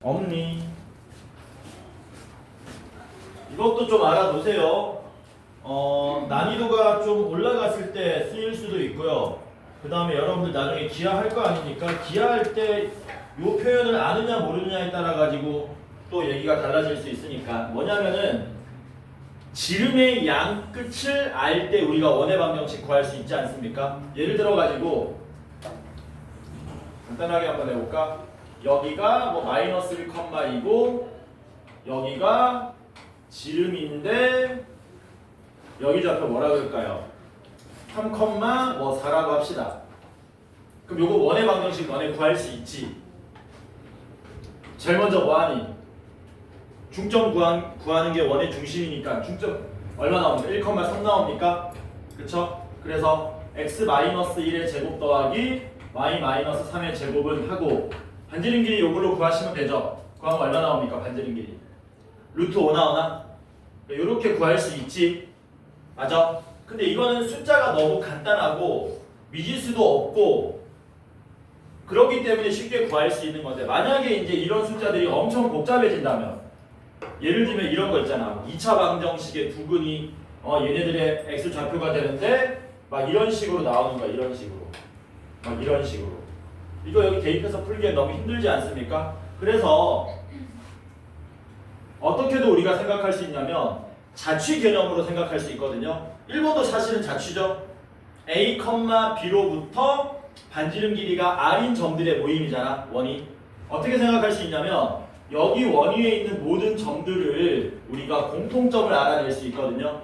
없니? 이것도 좀 알아두세요. 난이도가 좀 올라갔을 때 쓰일 수도 있고요. 그 다음에 여러분들 나중에 기하할 거 아니니까 기하할 때 이 표현을 아느냐 모르느냐에 따라 가지고 또 얘기가 달라질 수 있으니까 뭐냐면은 지름의 양 끝을 알 때 우리가 원의 방정식 구할 수 있지 않습니까? 예를 들어 가지고 간단하게 한번 해볼까? 여기가 뭐 마이너스 1,2고 여기가 지름인데 여기 좌표 뭐라 그럴까요? 3,4라고 합시다. 그럼 요거 원의 방정식 너네 구할 수 있지. 제일 먼저 뭐하니? 중점 구하는 게 원의 중심이니까 중점 얼마 나옵니까? 1,3 나옵니까? 그쵸? 그래서 x-1의 제곱 더하기 y-3의 제곱은 하고 반지름 길이 요걸로 구하시면 되죠? 구하면 얼마 나옵니까? 반지름 길이 루트 5 나오나? 요렇게 구할 수 있지. 맞아? 근데 이거는 숫자가 너무 간단하고 미지수도 없고 그렇기 때문에 쉽게 구할 수 있는 건데 만약에 이제 이런 숫자들이 엄청 복잡해진다면 예를 들면 이런 거 있잖아. 2차 방정식의 부근이 얘네들의 x 좌표가 되는데 막 이런 식으로 나오는 거야. 이런 식으로. 막 이런 식으로. 이거 여기 대입해서 풀기엔 너무 힘들지 않습니까? 그래서 어떻게도 우리가 생각할 수 있냐면 자취 개념으로 생각할 수 있거든요. 1번도 사실은 자취죠. A, B로부터 반지름 길이가 R인 점들의 모임이잖아. 원이. 어떻게 생각할 수 있냐면 여기 원 위에 있는 모든 점들을 우리가 공통점을 알아낼 수 있거든요.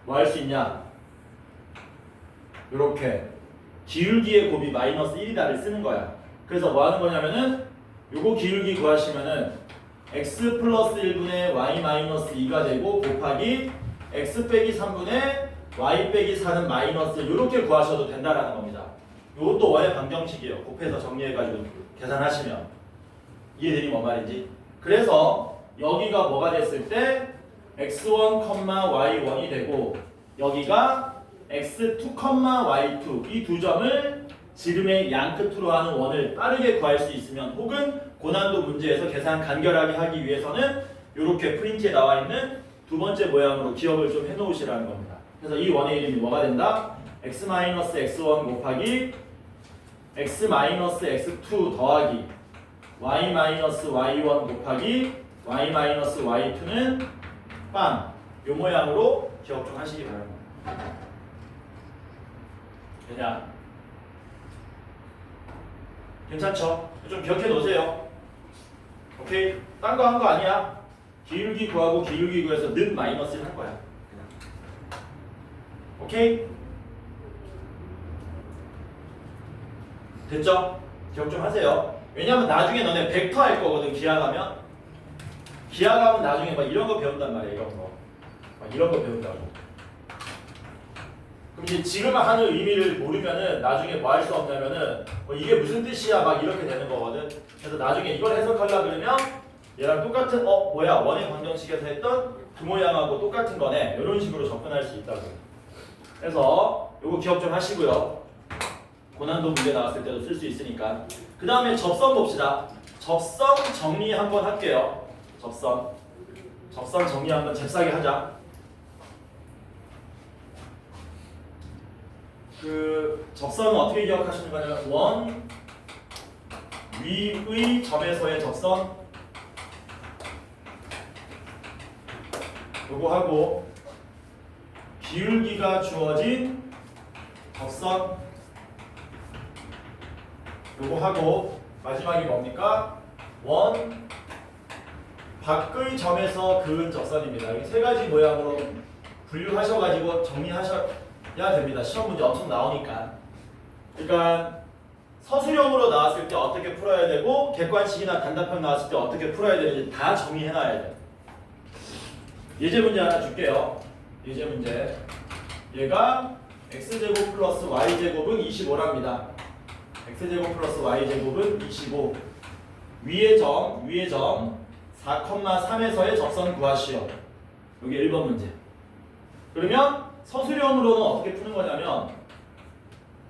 뭐 할 수 있냐? 이렇게 기울기의 곱이 마이너스 1이다를 쓰는 거야. 그래서 뭐 하는 거냐면은 요거 기울기 구하시면은 x 플러스 1분의 y 마이너스 2가 되고 곱하기 x 빼기 3분의 y 빼기 4는 마이너스 요렇게 구하셔도 된다라는 겁니다. 요것도 원의 방정식이에요. 곱해서 정리해가지고 계산하시면 이해되니 뭔 말인지. 그래서 여기가 뭐가 됐을 때 x1, y1이 되고 여기가 x2, y2 이 두 점을 지름의 양 끝으로 하는 원을 빠르게 구할 수 있으면 혹은 고난도 문제에서 계산 간결하게 하기 위해서는 이렇게 프린트에 나와 있는 두 번째 모양으로 기억을 좀 해놓으시라는 겁니다. 그래서 이 원의 이름이 뭐가 된다? x-x1 곱하기 x-x2 더하기 y-y1 곱하기 y-y2는 빵! 요 모양으로 기억 좀 하시기 바랍니다. 되냐? 괜찮죠? 좀 기억해 놓으세요. 오케이? 딴 거 한 거 아니야. 기울기 구하고 기울기 구해서 는 마이너스를 한 거야. 그냥. 오케이? 됐죠? 기억 좀 하세요. 왜냐면 나중에 너네 벡터 할 거거든. 기하 가면. 기하 가면 나중에 막 이런 거 배운단 말이야. 이런 거. 막 이런 거 배운다고. 그럼 이제 지금 하는 의미를 모르면은 나중에 뭐 할 수 없냐면은 이게 무슨 뜻이야 막 이렇게 되는 거거든. 그래서 나중에 이걸 해석하려 그러면 얘랑 똑같은 뭐야 원의 방정식에서 했던 그 모양하고 똑같은 거네. 이런 식으로 접근할 수 있다고. 그래서 요거 기억 좀 하시고요. 고난도 문제 나왔을 때도 쓸 수 있으니까. 그 다음에 접선 봅시다. 접선 정리 한번 할게요. 접선 정리 한번 잽싸게 하자. 그 접선은 어떻게 기억하시는 거냐면 원 위의 점에서의 접선 요거 하고 기울기가 주어진 접선 요거 하고 마지막이 뭡니까? 원 밖의 점에서 그은 접선입니다. 이 세 가지 모양으로 분류하셔가지고 정리하셔야 됩니다. 시험 문제 엄청 나오니까. 그러니까 서술형으로 나왔을 때 어떻게 풀어야 되고 객관식이나 단답형 나왔을 때 어떻게 풀어야 되는지 다 정리해놔야 돼. 예제 문제 하나 줄게요. 예제 문제. 얘가 x제곱 플러스 y제곱은 25랍니다. x제곱 플러스 y제곱은 25. 위의 점 4,3에서의 접선 구하시오. 여기 1번 문제. 그러면 서술형으로는 어떻게 푸는 거냐면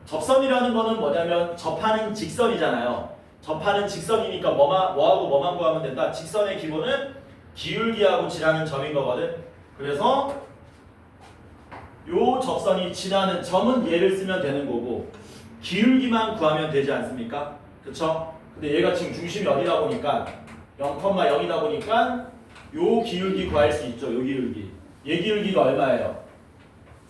접선이라는 거는 뭐냐면 접하는 직선이잖아요. 접하는 직선이니까 뭐하고 뭐만 구하면 된다. 직선의 기본은 기울기하고 지나는 점인 거거든. 그래서 요 접선이 지나는 점은 얘를 쓰면 되는 거고 기울기만 구하면 되지 않습니까? 그쵸? 근데 얘가 지금 중심이 어디다 보니까 0,0이다 보니까 요 기울기 구할 수 있죠. 요 기울기. 얘 기울기가 얼마예요?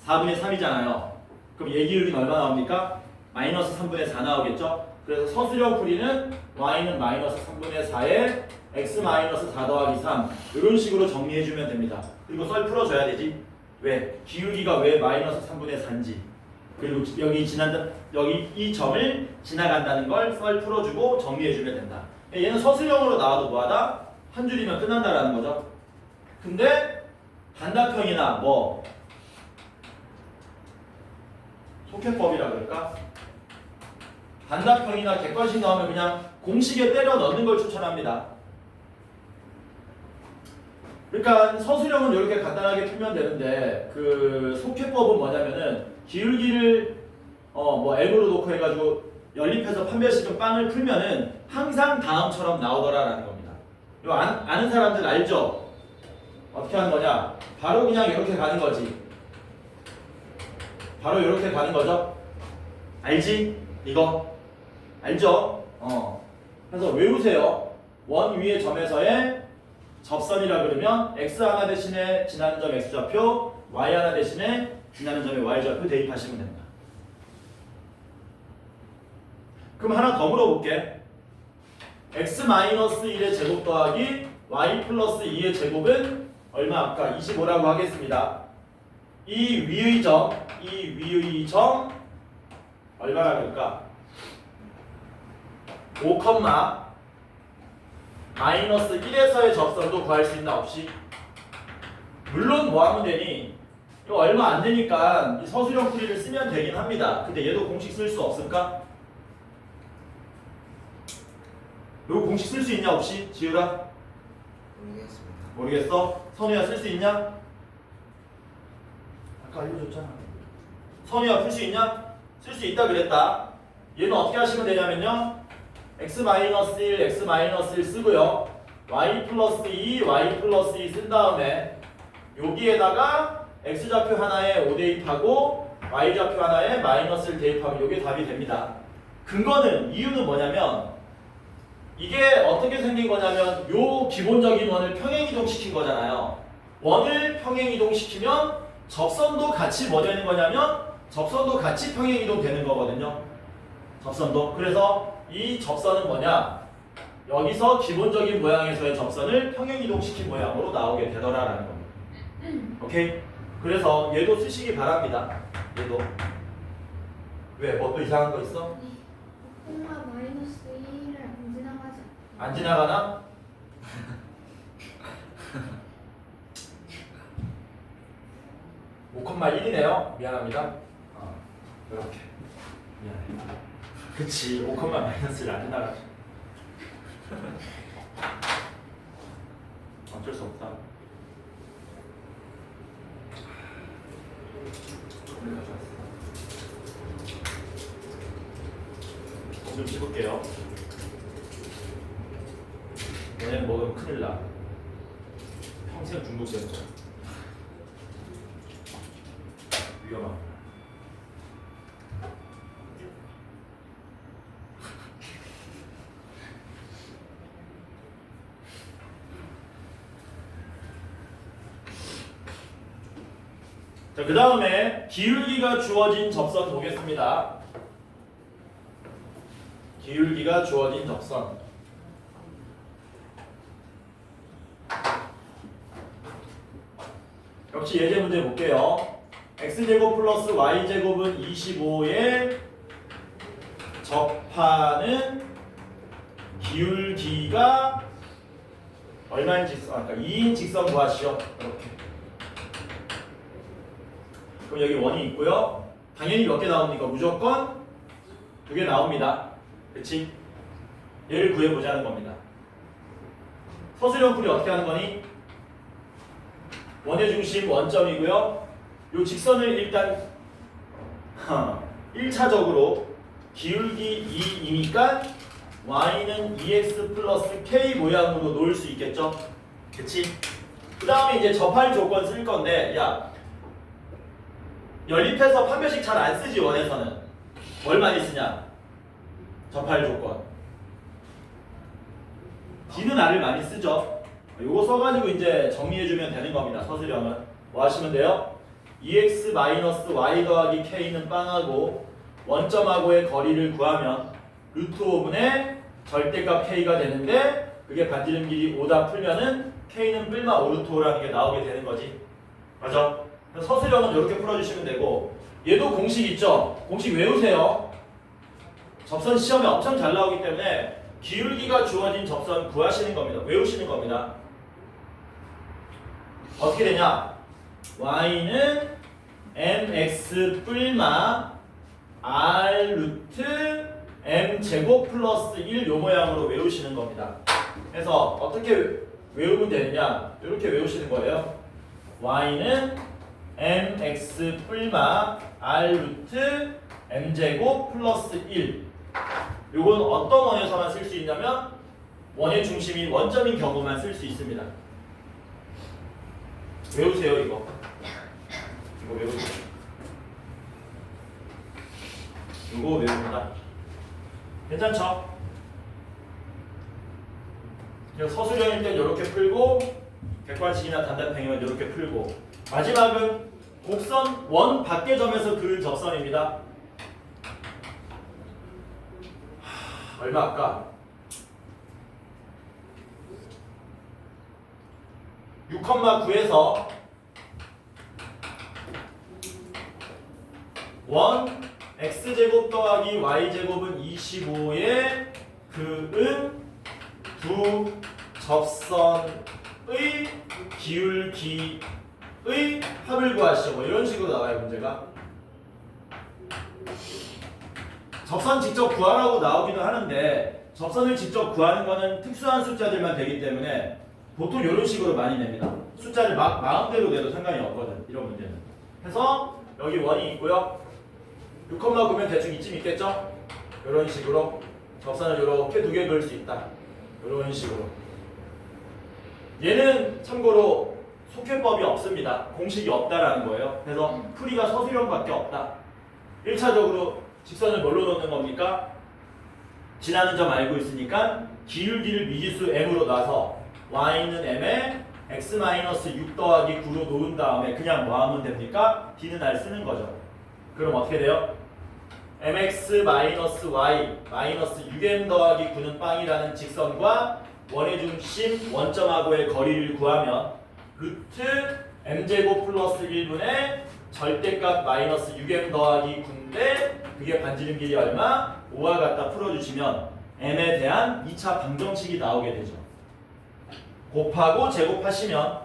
4분의 3이잖아요. 그럼 얘 기울기는 얼마 나옵니까? 마이너스 3분의 4 나오겠죠? 그래서 서술형 풀이는 y는 마이너스 3분의 4에 x 마이너스 4 더하기 3 이런 식으로 정리해주면 됩니다. 그리고 썰 풀어줘야 되지. 왜? 기울기가 왜 마이너스 3분의 4인지 그리고 여기 이 점을 지나간다는 걸 썰 풀어주고 정리해주면 된다. 얘는 서술형으로 나와도 뭐하다? 한 줄이면 끝난다라는 거죠. 근데 단답형이나 뭐 속해법이라 그럴까? 단답형이나 객관식 나오면 그냥 공식에 때려 넣는 걸 추천합니다. 그러니까 서술형은 이렇게 간단하게 풀면 되는데 그 속해법은 뭐냐면은 기울기를 뭐 m으로 놓고 해가지고 연립해서 판별식은 빵을 풀면은 항상 다음처럼 나오더라라는 겁니다. 이거 아는 사람들 알죠? 어떻게 하는 거냐? 바로 그냥 이렇게 가는 거지. 바로 이렇게 가는 거죠. 알지? 이거 알죠? 그래서 외우세요. 원 위의 점에서의 접선이라 그러면 x 하나 대신에 지나는 점 x좌표, y 하나 대신에 지나는 점에 y좌표 대입하시면 됩니다. 그럼 하나 더 물어볼게. x-1의 제곱 더하기 y 플러스 2의 제곱은 얼마 아까 25라고 하겠습니다. 이 위의 점 얼마나 될까? 5, 마이너스 1에서의 접선도 구할 수 있나 없이? 물론 뭐 하면 되니? 이거 얼마 안 되니까 이 서술형 풀이를 쓰면 되긴 합니다. 근데 얘도 공식 쓸 수 없을까? 이거 공식 쓸 수 있냐 없이? 지우라? 모르겠습니다. 모르겠어? 선우야 쓸 수 있냐? 아까 알려줬잖아. 선우야 풀 수 있냐? 쓸 수 있다 그랬다. 얘는 어떻게 하시면 되냐면요. x-1, x-1 쓰고요. y 플러스 2, y 플러스 2 쓴 다음에 여기에다가 x좌표 하나에 5 대입하고 y좌표 하나에 마이너스를 대입하면 이게 답이 됩니다. 근거는 이유는 뭐냐면 이게 어떻게 생긴 거냐면 요 기본적인 원을 평행이동시킨 거잖아요. 원을 평행이동시키면 접선도 같이 뭐 되는 거냐면 접선도 같이 평행이동 되는 거거든요. 접선도. 그래서 이 접선은 뭐냐? 여기서 기본적인 모양에서의 접선을 평행이동시킨 모양으로 나오게 되더라라는 겁니다. 오케이? 그래서 얘도 쓰시기 바랍니다. 얘도. 왜? 뭐 또 이상한 거 있어? 콤마 마이너스 1을 안 지나가지 안 지나가나? (5, 1이네요) 미안합니다. 이렇게 미안해. 그치 5, 마이너스를 안 지나가지. 어쩔 수 없다. 좀 씹을게요. 얘네는 먹으면 큰일 나. 평생 중독되는 거야. 위험합니다. 자, 그 다음에 기울기가 주어진 접선 보겠습니다. 기울기가 주어진 접선. 역시 예제 문제 볼게요. x제곱 플러스 y제곱은 25에 접하는 기울기가 얼마인 직선? 그러니까 2인 직선 구하시오. 이렇게. 그럼 여기 원이 있고요. 당연히 몇 개 나옵니까? 무조건 2개 나옵니다. 그치? 얘를 구해보자는 겁니다. 서술형 풀이 어떻게 하는 거니? 원의 중심 원점이고요. 요 직선을 일단 1차적으로 기울기 2이니까 y는 2x 플러스 k 모양으로 놓을 수 있겠죠? 그치? 그 다음에 이제 접할 조건 쓸 건데 야 연립해서 판별식 잘 안 쓰지 원에서는 뭘 많이 쓰냐? 접할 조건 D는 R을 많이 쓰죠. 요거 써가지고 이제 정리해주면 되는 겁니다. 서술형은 뭐 하시면 돼요? 2x 마이너스 y 더하기 k는 빵하고 원점하고의 거리를 구하면 루트 5분의 절대값 k가 되는데 그게 반지름 길이 5다 풀면은 k는 뿔마 5 루트 5라는 게 나오게 되는 거지. 맞아? 그래서 서술형은 이렇게 풀어주시면 되고 얘도 공식 있죠? 공식 외우세요. 접선 시험에 엄청 잘 나오기 때문에 기울기가 주어진 접선 구하시는 겁니다. 외우시는 겁니다. 어떻게 되냐? y는 mx 뿔마 r 루트 m 제곱 플러스 1 요 모양으로 외우시는 겁니다. 그래서 어떻게 외우면 되느냐? 이렇게 외우시는 거예요. y는 mx 뿔마 r 루트 m 제곱 플러스 1. 요건 어떤 원에서만 쓸 수 있냐면 원의 중심이 원점인 경우만 쓸 수 있습니다. 외우세요 이거. 이거 외우세요. 이거 외웁니다. 괜찮죠? 그래서 서술형일 땐 이렇게 풀고 객관식이나 단답형이면 이렇게 풀고 마지막은 곡선 원 밖의 점에서 그은 접선입니다. 얼마 아까 6,9에서 원 x제곱 더하기 y제곱은 25에 그은 두 접선의 기울기의 합을 구하시오. 뭐 이런 식으로 나와요 문제가. 접선 직접 구하라고 나오기도 하는데 접선을 직접 구하는 거는 특수한 숫자들만 되기 때문에 보통 이런 식으로 많이 냅니다. 숫자를 막 마음대로 내도 상관이 없거든 이런 문제는. 그래서 여기 원이 있고요. 6,9면 대충 이쯤 있겠죠? 이런 식으로 접선을 이렇게 두 개 그을 수 있다. 이런 식으로. 얘는 참고로 속회법이 없습니다. 공식이 없다라는 거예요. 그래서 풀이가 서술형밖에 없다. 1차적으로 직선을 뭘로 넣는 겁니까? 지나는 점 알고 있으니까 기울기를 미지수 m으로 놔서 y는 m에 x-6 더하기 9로 놓은 다음에 그냥 뭐 하면 됩니까? d는 r 쓰는 거죠. 그럼 어떻게 돼요? mx-y 마이너스 6m 더하기 9는 빵이라는 직선과 원의 중심 원점하고의 거리를 구하면 루트 m제곱 플러스 1분의 절대값 마이너스 6m 더하기 9인데 그게 반지름 길이 얼마? 5와 같다 풀어주시면 m에 대한 2차 방정식이 나오게 되죠. 곱하고 제곱하시면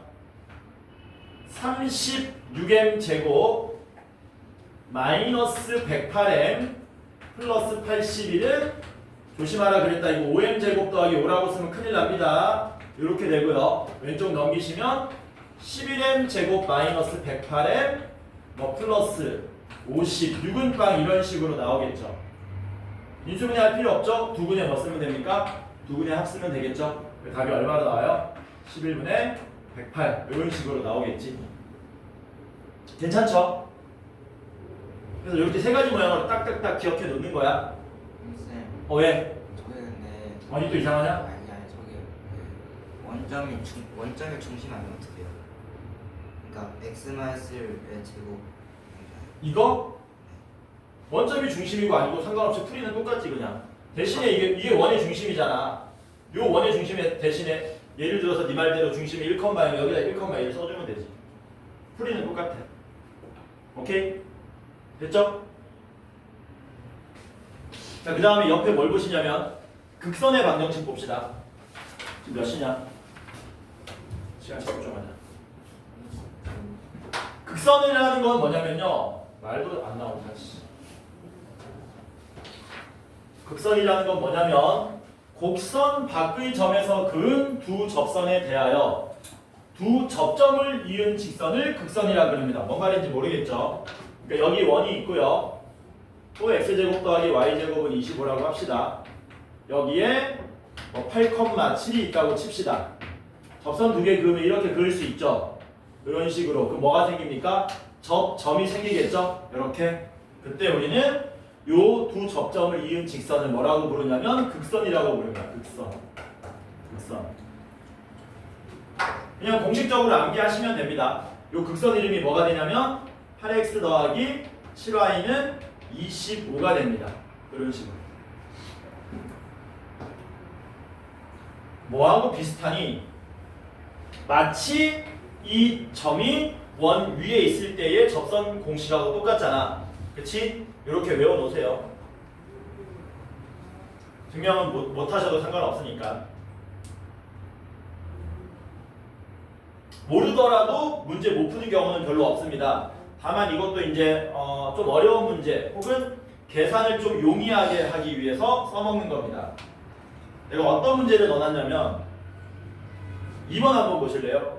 36m 제곱 마이너스 108m 플러스 81은 조심하라 그랬다. 이거 5m 제곱 더하기 5라고 쓰면 큰일 납니다. 이렇게 되고요. 왼쪽 넘기시면 11m 제곱 마이너스 108m 뭐 플러스 56은 빵 이런 식으로 나오겠죠. 인수분해 할 필요 없죠? 두 분의 뭐 쓰면 됩니까? 두 분의 합 쓰면 되겠죠? 답이 얼마로 나와요? 11분의 108 이런 식으로 나오겠지. 괜찮죠? 그래서 이렇게 세 가지 모양으로 딱딱딱 기억해 놓는 거야. 쌤, 왜? 저게 근데 아니 또 이상하냐? 아니 저게 원점의 중심 아니면 어떻게 해요? 그러니까 x-1의 제곱 이거 원점이 중심이고 아니고 상관없이 풀이는 똑같지 그냥. 대신에 이게 원의 중심이잖아. 요 원의 중심에 대신에 예를 들어서 네 말대로 중심이 1,0면 여기다 1,1 써주면 되지. 풀이는 똑같아. 오케이? 됐죠? 자, 그 다음에 옆에 뭘 보시냐면 극선의 방정식 봅시다. 지금 몇 시냐? 시간 집중하자. 극선이라는 건 뭐냐면요. 말도 안 나온다. 극선이라는 건 뭐냐면 곡선 밖의 점에서 그은 두 접선에 대하여 두 접점을 이은 직선을 극선이라 그럽니다. 뭔 말인지 모르겠죠? 그러니까 여기 원이 있고요. 또 x제곱 더하기 y제곱은 25라고 합시다. 여기에 뭐 8,7이 있다고 칩시다. 접선 두 개 그으면 이렇게 그을 수 있죠. 이런 식으로. 그럼 뭐가 생깁니까? 접점이 생기겠죠. 이렇게. 그때 우리는 요 두 접점을 이은 직선을 뭐라고 부르냐면 극선이라고 부릅니다. 극선. 그냥 공식적으로 암기하시면 됩니다. 요 극선 이름이 뭐가 되냐면 8x 더하기 7y는 25가 됩니다. 이런 식으로. 뭐하고 비슷하니? 마치 이 점이 원 위에 있을 때의 접선 공식하고 똑같잖아. 그치? 이렇게 외워놓으세요. 증명은 못 하셔도 상관없으니까. 모르더라도 문제 못 푸는 경우는 별로 없습니다. 다만 이것도 이제 좀 어려운 문제 혹은 계산을 좀 용이하게 하기 위해서 써먹는 겁니다. 내가 어떤 문제를 넣어놨냐면 2번 한번 보실래요?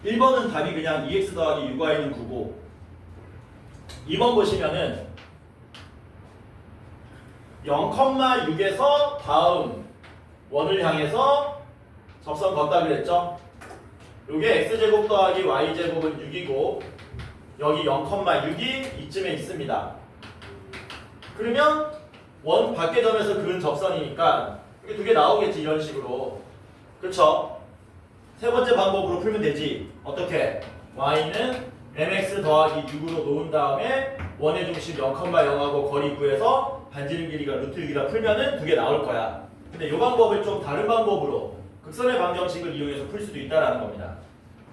1번은 답이 그냥 2x 더하기 6y는 9고 2번 보시면은 0,6에서 다음 원을 향해서 접선 걷다 그랬죠? 요게 x제곱 더하기 y제곱은 6이고 여기 0,6이 이쯤에 있습니다. 그러면 원 밖의 점에서 그은 접선이니까 이게 두 개 나오겠지 이런 식으로. 그쵸? 세 번째 방법으로 풀면 되지. 어떻게? y는 mx 더하기 6으로 놓은 다음에 원의 중심 0,0하고 거리 구해서 반지름 길이가 루트 6이라 풀면은 두 개 나올 거야. 근데 이 방법을 좀 다른 방법으로 극선의 방정식을 이용해서 풀 수도 있다라는 겁니다.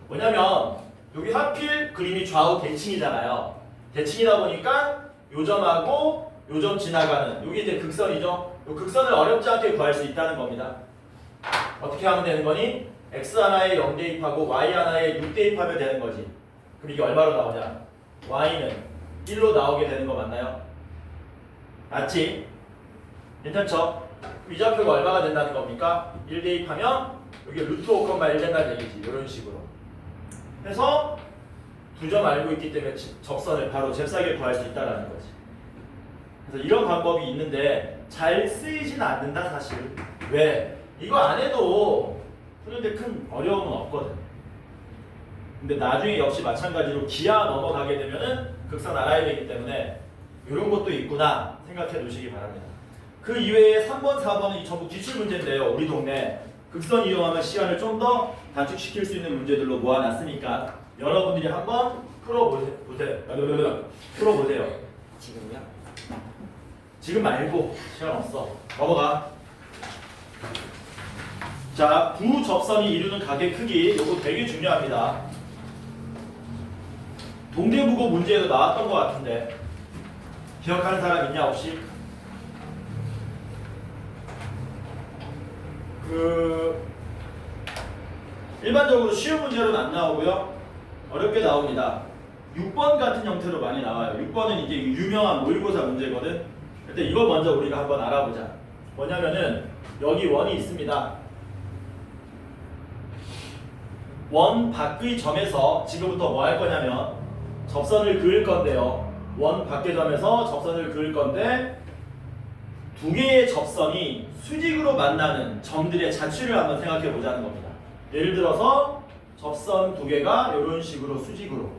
뭐냐면 여기 하필 그림이 좌우 대칭이잖아요. 대칭이다 보니까 요 점하고 요 점 지나가는 요게 이제 극선이죠. 요 극선을 어렵지 않게 구할 수 있다는 겁니다. 어떻게 하면 되는 거니? x 하나에 0 대입하고 y 하나에 6 대입하면 되는 거지. 그럼 이게 얼마로 나오냐? y는 1로 나오게 되는 거 맞나요? 맞지? 괜찮죠? 이 좌표가 얼마가 된다는 겁니까? 1 대입하면 여기 루트 5,1 된다는 얘기지. 이런 식으로 해서 두 점 알고 있기 때문에 접선을 바로 잽싸게 구할 수 있다는 거지. 그래서 이런 방법이 있는데 잘 쓰이진 않는다 사실. 왜? 이거 안 해도 푸는데 큰 어려움은 없거든. 근데 나중에 역시 마찬가지로 기하 넘어가게 되면은 극선 알아야 되기 때문에 이런 것도 있구나 생각해 두시기 바랍니다. 그 이외에 3번, 4번은 전부 기출 문제인데요. 우리 동네 극선 이용하면 시간을 좀 더 단축시킬 수 있는 문제들로 모아놨으니까 여러분들이 한번 풀어보세요. 지금요? 지금 말고 시간 없어. 넘어가. 자, 두 접선이 이루는 각의 크기 이거 되게 중요합니다. 동대국어 문제에도 나왔던 것 같은데 기억하는 사람 있냐 혹시? 일반적으로 쉬운 문제로는 안 나오고요. 어렵게 나옵니다. 6번 같은 형태로 많이 나와요. 6번은 이제 유명한 모의고사 문제거든. 근데 이거 먼저 우리가 한번 알아보자. 뭐냐면은 여기 원이 있습니다. 원 밖의 점에서 지금부터 뭐 할 거냐면 접선을 그을 건데요. 원 밖의 점에서 접선을 그을 건데 두 개의 접선이 수직으로 만나는 점들의 자취를 한번 생각해 보자는 겁니다. 예를 들어서 접선 두 개가 이런 식으로 수직으로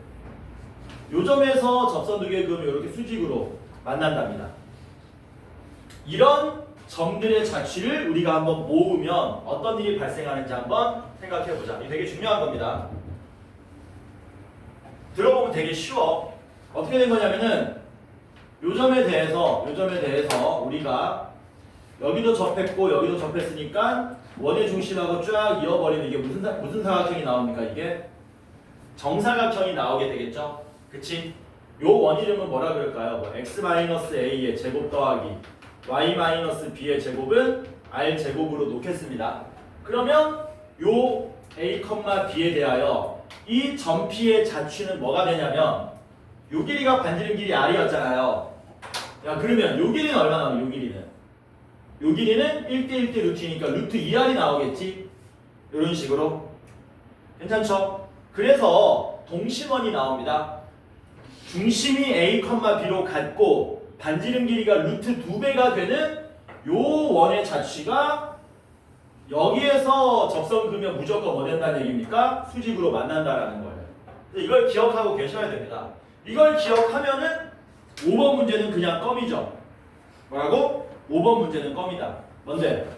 요 점에서 접선 두 개 그으면 이렇게 수직으로 만난답니다. 이런 점들의 자취를 우리가 한번 모으면 어떤 일이 발생하는지 한번 생각해 보자. 이게 되게 중요한 겁니다. 들어보면 되게 쉬워. 어떻게 된 거냐면은 요 점에 대해서 우리가 여기도 접했고 여기도 접했으니까 원의 중심하고 쫙 이어버리는 이게 무슨 사각형이 나옵니까? 이게 정사각형이 나오게 되겠죠? 그치? 요 원 이름은 뭐라 그럴까요? 뭐 x-a의 제곱 더하기 y-b의 제곱은 r 제곱으로 놓겠습니다. 그러면 요 a, b에 대하여 이 점 P의 자취는 뭐가 되냐면 요 길이가 반지름 길이 r이었잖아요. 야 그러면 요 길이는 얼마 나오냐? 요 길이는 1대1대 루트니까 루트 2r이 나오겠지? 이런 식으로. 괜찮죠? 그래서 동심원이 나옵니다. 중심이 a, b로 같고 반지름 길이가 루트 2배가 되는 요 원의 자취가 여기에서 접선 그으면 무조건 뭐 된다는 얘기입니까? 수직으로 만난다라는 거예요. 그래서 이걸 기억하고 계셔야 됩니다. 이걸 기억하면은 5번 문제는 그냥 껌이죠. 뭐라고? 5번 문제는 껌이다. 뭔데?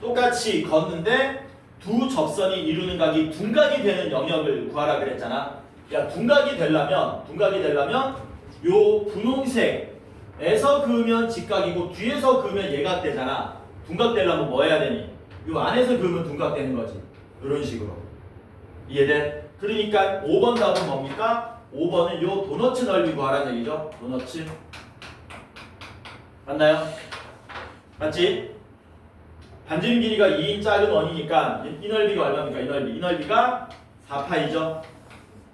똑같이 걷는데 두 접선이 이루는 각이 둔각이 되는 영역을 구하라 그랬잖아. 야, 둔각이 되려면 요 분홍색에서 그으면 직각이고 뒤에서 그으면 예각되잖아. 둔각 되려면 뭐 해야 되니? 요 안에서 그으면 둔각 되는 거지. 이런 식으로. 이해돼? 그러니까 5번 답은 뭡니까? 5번은 요 도너츠 넓이 구하라는 얘기죠. 도너츠. 맞나요? 맞지? 반지름 길이가 2인 작은 원이니까 이 넓이가 얼마입니까? 이 넓이가 4파이죠.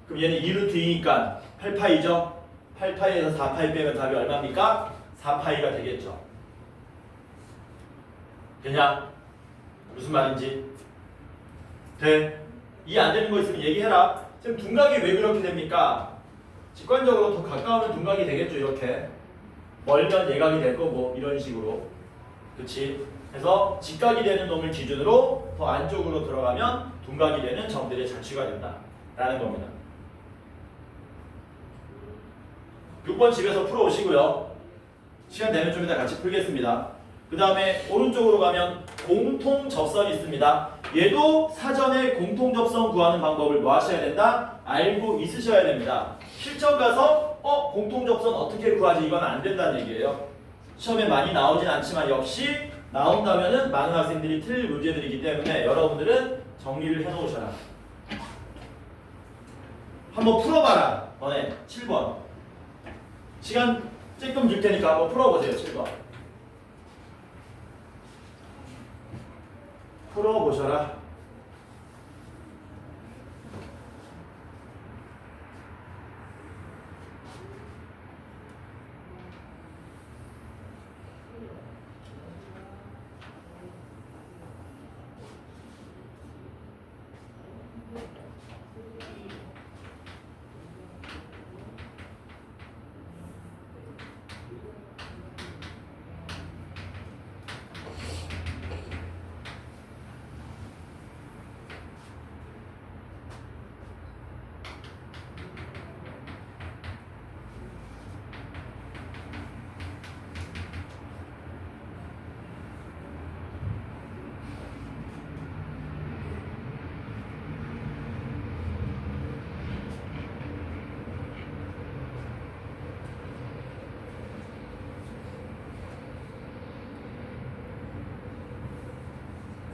그럼 얘는 2루트 2니까 8파이죠. 8파이에서 4파이 빼면 답이 얼마입니까? 4파이가 되겠죠. 되냐? 무슨 말인지? 돼? 이해 안 되는 거 있으면 얘기해라. 지금 둔각이 왜 그렇게 됩니까? 직관적으로 더 가까우면 둔각이 되겠죠. 이렇게 멀면 예각이 될 거고 이런 식으로. 그치? 그래서 직각이 되는 놈을 기준으로 더 안쪽으로 들어가면 둔각이 되는 점들의 자취가 된다 라는 겁니다. 6번 집에서 풀어오시고요. 시간 되면 좀 이따 같이 풀겠습니다. 그 다음에 오른쪽으로 가면 공통 접선이 있습니다. 얘도 사전에 공통 접선 구하는 방법을 뭐 하셔야 된다? 알고 있으셔야 됩니다. 실전 가서 공통 접선 어떻게 구하지? 이건 안 된다는 얘기예요. 시험에 많이 나오진 않지만 역시 나온다면은 많은 학생들이 틀릴 문제들이기 때문에 여러분들은 정리를 해놓으셔라. 한번 풀어봐라. 너네 7번. 시간 조금 줄 테니까 한번 풀어보세요. 7번. 풀어보셔라.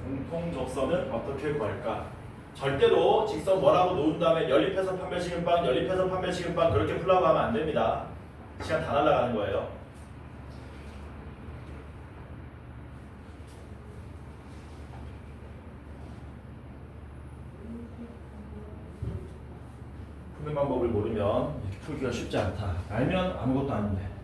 공통 접선은 어떻게 구할까? 절대로 직선 뭐라고 놓은 다음에 연립해서 판별식은방, 연립해서 판별식은방 그렇게 풀라고 하면 안 됩니다. 시간 다 날아가는 거예요. 푸는 방법을 모르면 이렇게 풀기가 쉽지 않다. 알면 아무것도 아닌데.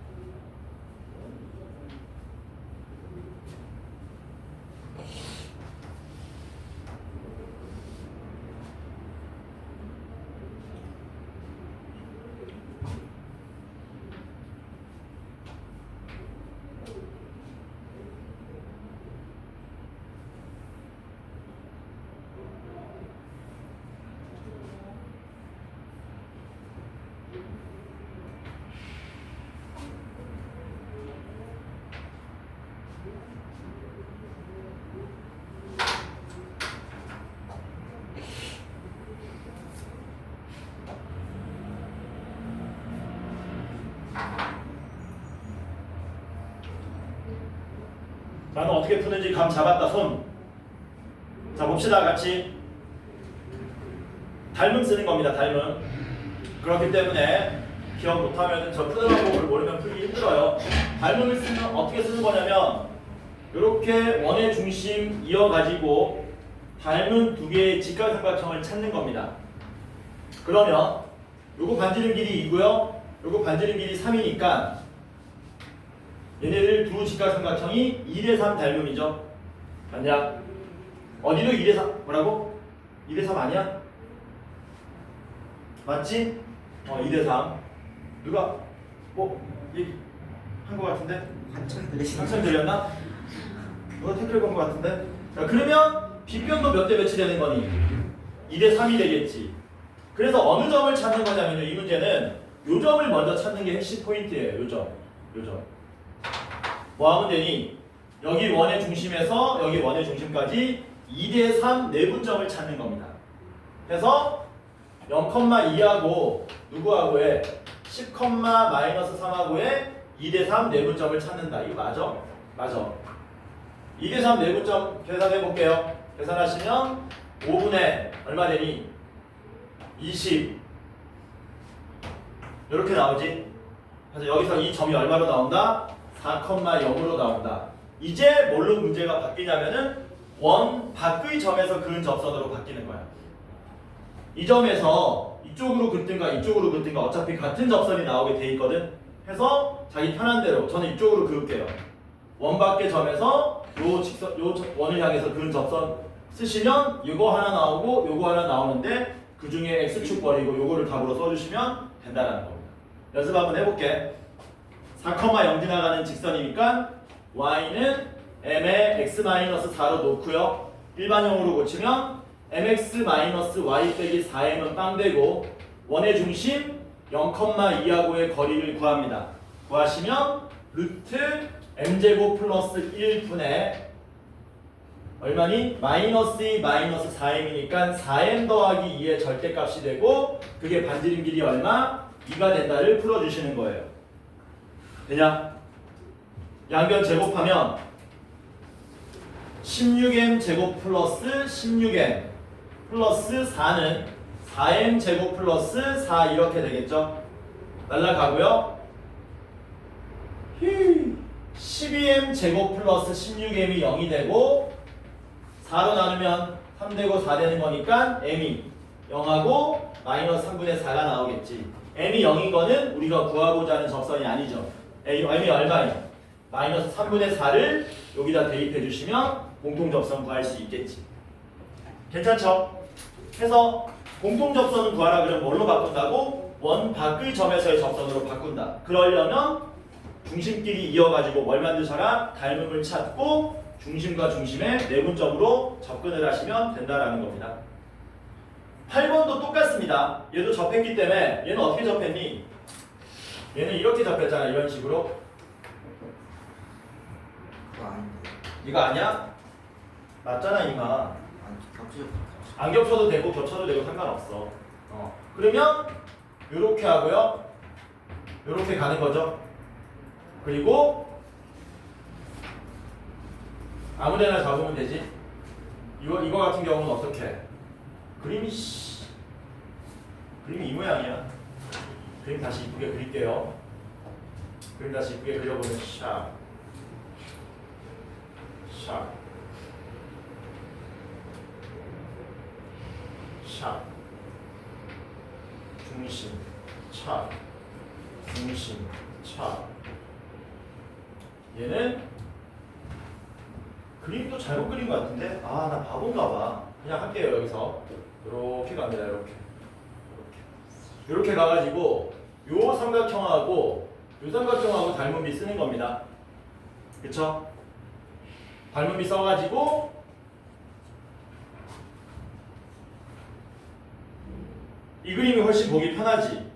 나는 어떻게 푸는지 감 잡았다. 손. 자 봅시다 같이. 닮음 쓰는 겁니다. 닮음. 그렇기 때문에 기억 못하면 저 푸는 방법을 모르면 풀기 힘들어요. 닮음을 쓰면 어떻게 쓰는 거냐면 이렇게 원의 중심 이어가지고 닮은 두 개의 직각삼각형을 찾는 겁니다. 그러면 요거 반지름 길이 2고요. 요거 반지름 길이 3이니까 얘네들 두 직각삼각형이 1대3 닮음이죠. 맞냐? 어디도 1대3 뭐라고? 2대3 아니야? 맞지? 2대3 누가 뭐 얘기한 것 같은데? 한참 들리시는 한참 들렸나? 누가 태클 건것 같은데? 자, 그러면 빗변도 몇 대 몇이 되는 거니? 2대 3이 되겠지. 그래서 어느 점을 찾는 거냐면요. 이 문제는 요 점을 먼저 찾는 게 핵심 포인트예요. 요 점. 뭐 하면 되니? 여기 원의 중심에서 여기 원의 중심까지 2대 3 내분점을 찾는 겁니다. 그래서 0,2하고 누구하고의 10,-3하고의 2대 3 내분점을 찾는다. 이거 맞아? 맞아. 2대 3 내분점 계산해 볼게요. 계산하시면 5분의 얼마 되니? 20 이렇게 나오지. 그래서 여기서 이 점이 얼마로 나온다? 4,0으로 나온다. 이제 뭘로 문제가 바뀌냐면은 원 밖의 점에서 그은 접선으로 바뀌는 거야. 이 점에서 이쪽으로 긋든가 이쪽으로 긋든가 어차피 같은 접선이 나오게 돼 있거든. 해서 자기 편한 대로 저는 이쪽으로 그을게요. 원 밖의 점에서 요 원을 향해서 그은 접선 쓰시면 이거 하나 나오고 요거 하나 나오는데 그 중에 x축 버리고 요거를 답으로 써주시면 된다는 겁니다. 연습 한번 해볼게. 4,0 지나가는 직선이니까 y는 m에 x-4로 놓고요. 일반형으로 고치면 mx-y 빼기 4m은 빵되고 원의 중심 0,2하고의 거리를 구합니다. 구하시면 루트 m제곱 플러스 1분의 얼마니? -2 -4m이니까 4m 더하기 2의 절대값이 되고 그게 반지름 길이 얼마? 2가 된다를 풀어주시는 거예요. 되냐? 양변 제곱하면 16m 제곱 플러스 16m 플러스 4는 4m 제곱 플러스 4 이렇게 되겠죠? 날라가고요. 12m 제곱 플러스 16m이 0이 되고 4로 나누면 3 되고 4 되는 거니까 m이 0하고 마이너스 3분의 4가 나오겠지. m이 0인 거는 우리가 구하고자 하는 접선이 아니죠. m이 얼마예요? 마이너스 3분의 4를 여기다 대입해 주시면 공통접선 구할 수 있겠지. 괜찮죠? 해서 공통접선을 구하라 그러면 뭘로 바꾼다고? 원 밖의 점에서의 접선으로 바꾼다. 그러려면 중심끼리 이어가지고 뭘 만드셔라? 닮음을 찾고 중심과 중심의 내분점으로 접근을 하시면 된다라는 겁니다. 8번도 똑같습니다. 얘도 접했기 때문에 얘는 어떻게 접했니? 얘는 이렇게 접했잖아. 이런 식으로. 그거 아닌데. 이거 아니야? 맞잖아 이마. 겹쳐. 안 겹쳐도 되고 겹쳐도 되고 상관없어. 그러면 요렇게 하고요. 요렇게 가는 거죠. 그리고 아무데나 잡으면 되지. 이거 같은 경우는 어떻게? 그림이 이 모양이야. 그림 다시 이쁘게 그릴게요. 그림 다시 이쁘게 그려보면 샵 중심 차 중심 차 얘는 그림도 잘못 그린 것 같은데 아 나 바본가 봐. 그냥 할게요. 여기서 이렇게 갑니다. 이렇게 가가지고 요 삼각형하고 요 삼각형하고 닮은비 쓰는 겁니다. 그쵸? 닮은비 써가지고 이 그림이 훨씬 보기 편하지.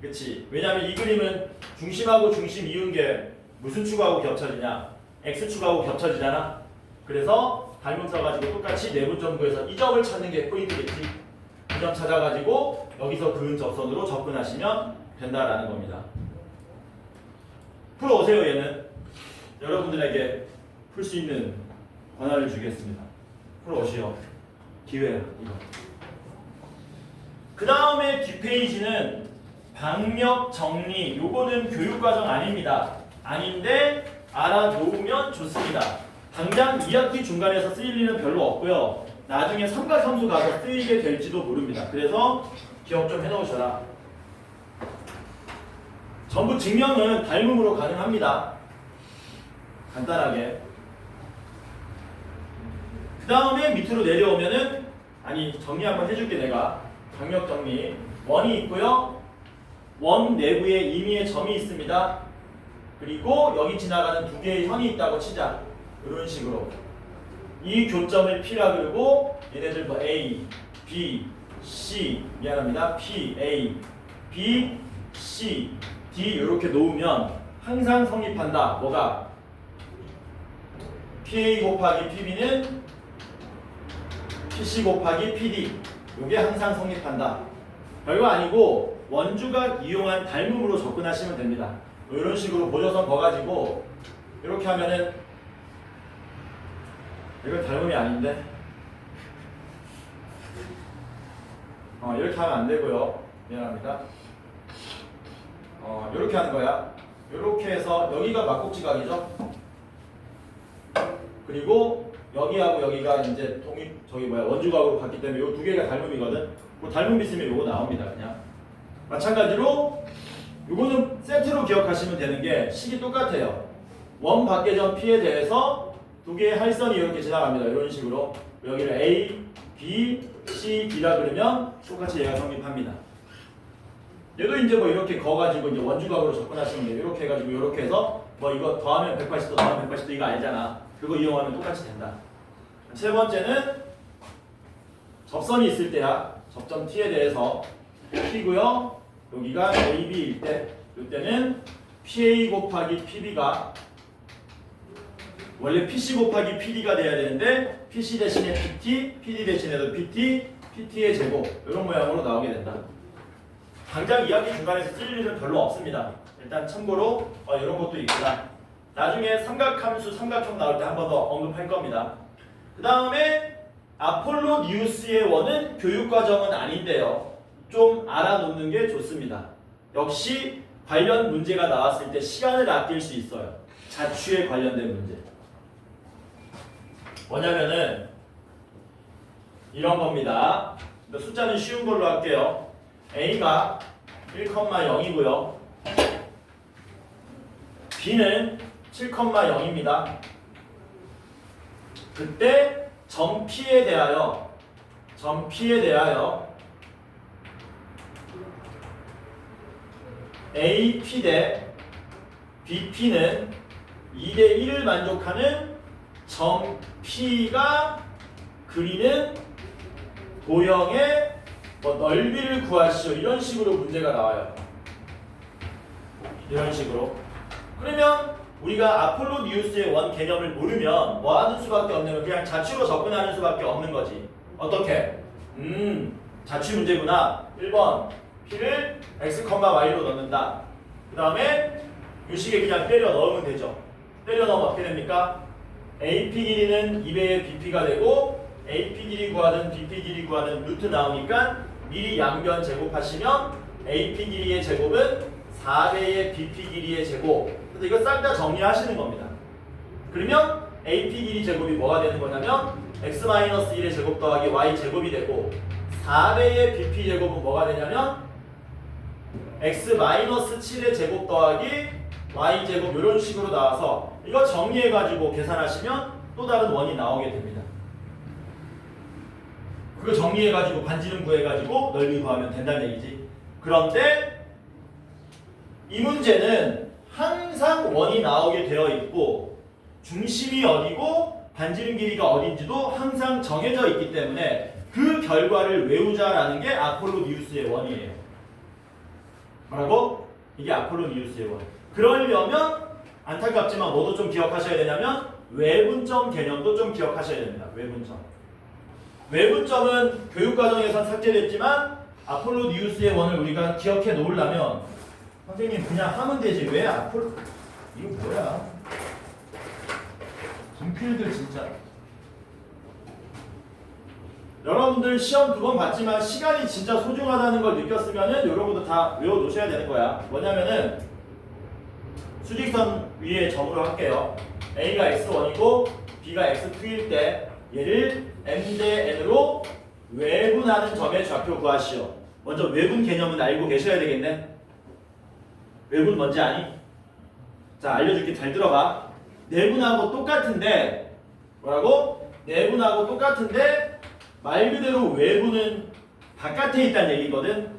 그치? 왜냐면 이 그림은 중심하고 중심 이은 게 무슨 축하고 겹쳐지냐? X축하고 겹쳐지잖아. 그래서 닮음 써가지고 똑같이 내분점 구해서 이 점을 찾는 게 포인트겠지. 이 점 찾아가지고 여기서 그은 접선으로 접근하시면 된다라는 겁니다. 풀어오세요. 얘는 여러분들에게 풀 수 있는 권한을 주겠습니다. 풀어오시오. 기회야 이거. 그 다음에 뒷페이지는 방역 정리. 요거는 교육과정 아닙니다. 아닌데 알아놓으면 좋습니다. 당장 2학기 중간에서 쓰일 일은 별로 없고요. 나중에 삼각함수 가서 쓰이게 될지도 모릅니다. 그래서 기억 좀 해놓으셔라. 전부 증명은 닮음으로 가능합니다. 간단하게. 그 다음에 밑으로 내려오면은 아니 정리 한번 해줄게 내가. 방역 정리. 원이 있고요. 원 내부에 임의의 점이 있습니다. 그리고 여기 지나가는 두 개의 현이 있다고 치자. 이런 식으로 이 교점을 P라 그러고 얘네들 뭐 A, B, C 미안합니다. P, A, B, C, D 이렇게 놓으면 항상 성립한다. 뭐가? PA 곱하기 PB는 PC 곱하기 PD 이게 항상 성립한다. 별거 아니고 원주가 이용한 닮음으로 접근하시면 됩니다. 이런 식으로 보조선 거가지고 이렇게 하면은 이건 닮음이 아닌데 이렇게 하면 안 되고요. 미안합니다. 이렇게 하는 거야. 이렇게 해서 여기가 막국지각이죠. 그리고 여기하고 여기가 이제 원주각으로 갔기 때문에 이 두 개가 닮음이거든. 뭐 닮음 있으면 이거 나옵니다. 그냥 마찬가지로 이거는 세트로 기억하시면 되는 게 식이 똑같아요. 원 밖의 P에 대해서 두 개의 할선이 이렇게 지나갑니다. 이런 식으로 여기를 A, B, C, D라 그러면 똑같이 얘가 성립합니다. 얘도 이제 뭐 이렇게 거가지고 이제 원주각으로 접근하시면 돼요. 이렇게 해가지고 이렇게 해서 뭐 이거 더하면 180도 더하면 180도 이거 알잖아. 그거 이용하면 똑같이 된다. 세 번째는 접선이 있을 때야. 접점 T에 대해서 P고요. 여기가 AB일 때 이때는 PA 곱하기 PB가 원래 PC 곱하기 PD가 돼야 되는데 PC 대신에 PT, PD 대신에도 PT, PT의 제곱 이런 모양으로 나오게 된다. 당장 이야기 중간에서 찔릴 일은 별로 없습니다. 일단 참고로 이런 것도 있구나. 나중에 삼각함수, 삼각형 나올 때 한 번 더 언급할 겁니다. 그 다음에 아폴로니우스의 원은 교육과정은 아닌데요. 좀 알아놓는 게 좋습니다. 역시 관련 문제가 나왔을 때 시간을 아낄 수 있어요. 자취에 관련된 문제. 뭐냐면은 이런 겁니다. 숫자는 쉬운 걸로 할게요. A가 1,0이고요. B는 7,0입니다. 그때 점 P에 대하여 AP 대 BP는 2대 1을 만족하는 점 P가 그리는 도형의 넓이를 구하시오. 이런 식으로 문제가 나와요. 이런 식으로. 그러면 우리가 아폴로니우스의 원 개념을 모르면 뭐 하는 수밖에 없냐면 그냥 자취로 접근하는 수밖에 없는 거지. 어떻게? 자취 문제구나. 1번 P를 x, y로 넣는다. 그 다음에 이 식에 그냥 때려 넣으면 되죠. 때려 넣으면 어떻게 됩니까? AP 길이는 2배의 BP가 되고 AP 길이 구하든 BP 길이 구하든 루트 나오니까 미리 양변 제곱하시면 AP 길이의 제곱은 4배의 BP 길이의 제곱. 그래서 이거 싹 다 정리하시는 겁니다. 그러면 AP 길이 제곱이 뭐가 되는 거냐면 x-1의 제곱 더하기 y 제곱이 되고 4배의 BP 제곱은 뭐가 되냐면 x-7의 제곱 더하기 y 제곱 이런 식으로 나와서 이거 정리해가지고 계산하시면 또 다른 원이 나오게 됩니다. 그거 정리해가지고 반지름 구해가지고 넓이 구하면 된다는 얘기지. 그런데 이 문제는 항상 원이 나오게 되어 있고 중심이 어디고 반지름 길이가 어딘지도 항상 정해져 있기 때문에 그 결과를 외우자라는 게 아폴로니우스의 원이에요. 뭐라고? 이게 아폴로니우스의 원. 그러려면 안타깝지만 뭐도 좀 기억하셔야 되냐면 외분점 개념도 좀 기억하셔야 됩니다. 외분점. 외분점은 교육과정에선 삭제됐지만 아폴로니우스의 원을 우리가 기억해 놓으려면 선생님 그냥 하면 되지 왜 이거 뭐야? 분필들 진짜. 여러분들 시험 2번 봤지만 시간이 진짜 소중하다는 걸 느꼈으면은 여러분도 다 외워 놓으셔야 되는 거야. 뭐냐면은 수직선 위에 점으로 할게요. A가 x1이고 B가 x2일 때 얘를 m 대 n으로 외분하는 점의 좌표 구하시오. 먼저 외분 개념은 알고 계셔야 되겠네. 외분 뭔지 아니? 자, 알려줄게. 잘 들어봐. 내분하고 똑같은데 뭐라고? 내분하고 똑같은데 말 그대로 외분은 바깥에 있다는 얘기거든.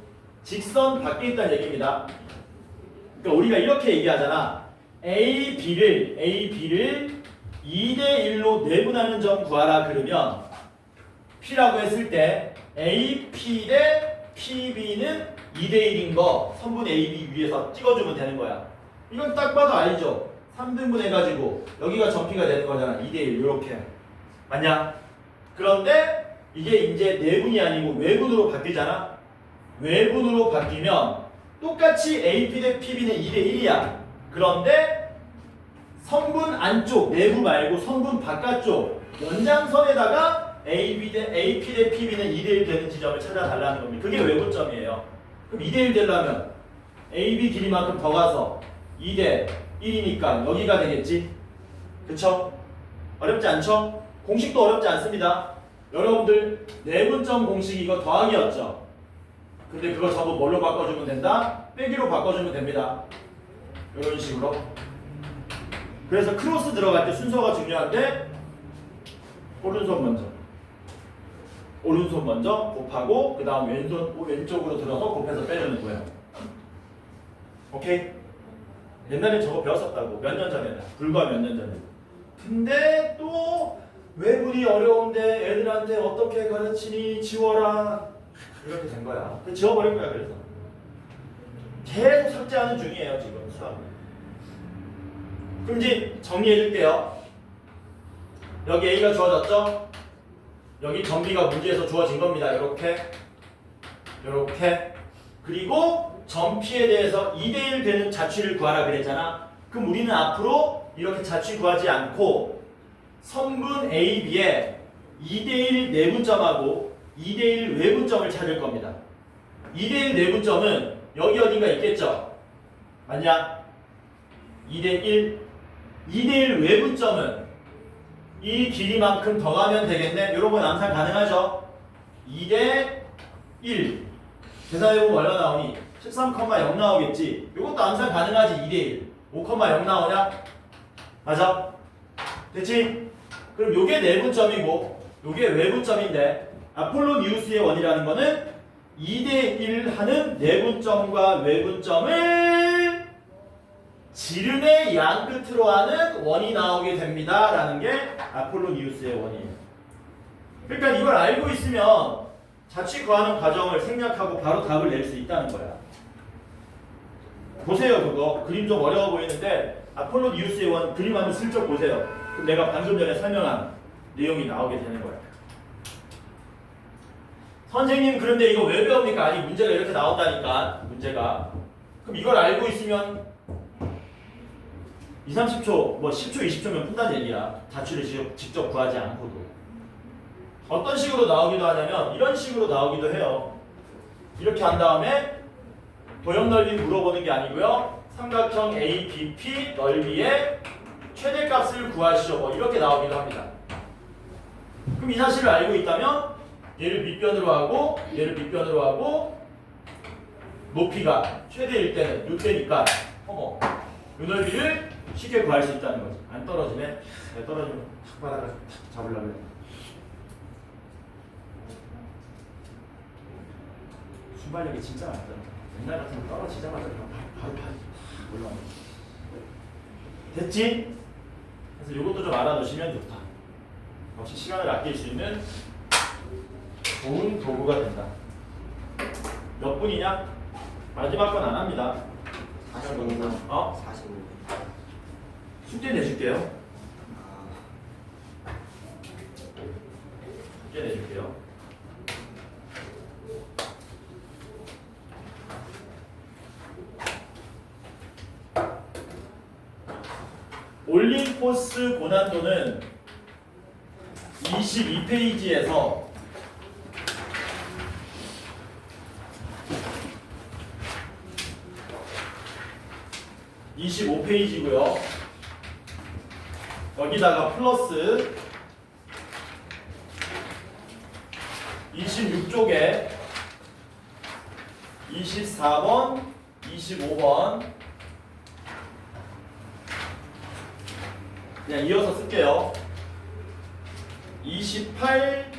직선 밖에 있다는 얘기입니다. 그러니까 우리가 이렇게 얘기하잖아. AB를 2대1로 내분하는 점 구하라 그러면 P라고 했을 때 AP 대 PB는 2대1인 거 선분 AB 위에서 찍어주면 되는 거야. 이건 딱 봐도 알죠? 3등분 해가지고 여기가 전피가 되는 거잖아. 2대1 이렇게. 맞냐? 그런데 이게 이제 내분이 아니고 외분으로 바뀌잖아. 외분으로 바뀌면 똑같이 AP 대 PB는 2대1이야. 그런데 성분 안쪽 내부 말고 성분 바깥쪽 연장선에다가 AP 대 PB는 2대1 되는 지점을 찾아달라는 겁니다. 그게 외분점이에요. 그럼 2대1 되려면 AB 길이만큼 더 가서 2대 1이니까 여기가 되겠지? 그쵸? 어렵지 않죠? 공식도 어렵지 않습니다. 여러분들 내분점 공식 이거 더하기였죠? 근데 그거 전부 뭘로 바꿔주면 된다? 빼기로 바꿔주면 됩니다. 이런 식으로. 그래서 크로스 들어갈 때 순서가 중요한데 오른손 먼저 곱하고 그 다음 왼쪽으로 들어서 곱해서 빼려는 거예요. 오케이? 옛날에 저거 배웠었다고. 몇 년 전에. 불과 몇 년 전에. 근데 또 외분이 어려운데 애들한테 어떻게 가르치니 지워라. 이렇게 된 거야. 지워버린 거야. 그래서 계속 삭제하는 중이에요 지금 수학. 그럼 이제 정리해 줄게요. 여기 A가 주어졌죠? 여기 전비가 문제에서 주어진 겁니다. 이렇게 그리고 전피에 대해서 2대1 되는 자취를 구하라 그랬잖아. 그럼 우리는 앞으로 이렇게 자취 구하지 않고 성분 A, B에 2대1 내분점하고 2대1 외분점을 찾을 겁니다. 2대1 내분점은 여기 어딘가 있겠죠? 맞냐? 2대1 외분점은 이 길이만큼 더 가면 되겠네? 이런 건 암산 가능하죠? 2대1 계산해보면 얼마 나오니? 13,0 나오겠지? 이것도 암산 가능하지? 2대1 5,0 나오냐? 맞아? 됐지? 그럼 요게 내분점이고 요게 외분점인데 아폴로니우스의 원이라는 거는 2대1 하는 내분점과 외분점을 지름의 양 끝으로 하는 원이 나오게 됩니다 라는 게 아폴로니우스의 원이에요. 그러니까 이걸 알고 있으면 자취 구하는 과정을 생략하고 바로 답을 낼 수 있다는 거야. 보세요. 그거 그림 좀 어려워 보이는데 아폴로니우스의 원 그림 한번 슬쩍 보세요. 그럼 내가 방금 전에 설명한 내용이 나오게 되는 거야. 선생님 그런데 이거 왜 배웁니까? 아니 문제가 이렇게 나온다니까. 문제가. 그럼 이걸 알고 있으면 2, 30초, 뭐 10초, 20초면 푼다는 얘기야. 자취를 직접 구하지 않고도. 어떤 식으로 나오기도 하냐면 이런 식으로 나오기도 해요. 이렇게 한 다음에 도형 넓이 물어보는 게 아니고요. 삼각형 ABP 넓이의 최대값을 구하시오. 뭐 이렇게 나오기도 합니다. 그럼 이 사실을 알고 있다면 얘를 밑변으로 하고 얘를 밑변으로 하고 높이가 최대일 때는 이때니까 이 넓이를 쉽게 구할 수 있다는 거지. 안 떨어지네. 네, 떨어지면 탁 받아가 잡으려고 해. 순발력이 진짜 많잖아. 옛날 같으면 떨어지자마자 바로 올라오는 됐지? 그래서 이것도 좀 알아두시면 좋다. 역시 시간을 아낄 수 있는 좋은 도구가 된다. 몇 분이냐? 마지막 건 안 합니다. 45분. 45분. 숙제 내줄게요. 숙제 내줄게요. 올림포스 고난도는 22페이지에서 25페이지고요. 여기다가 플러스 26쪽에 24번, 25번 그냥 이어서 쓸게요. 28,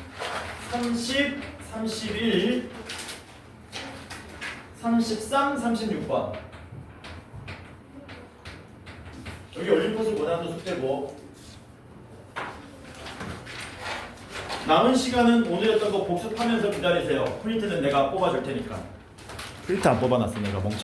30, 31, 33, 36번 여기 올림포스 고난도 숙제고 남은 시간은 오늘 했던 거 복습하면서 기다리세요. 프린트는 내가 뽑아줄 테니까. 프린트 안 뽑아놨어 내가 멍청.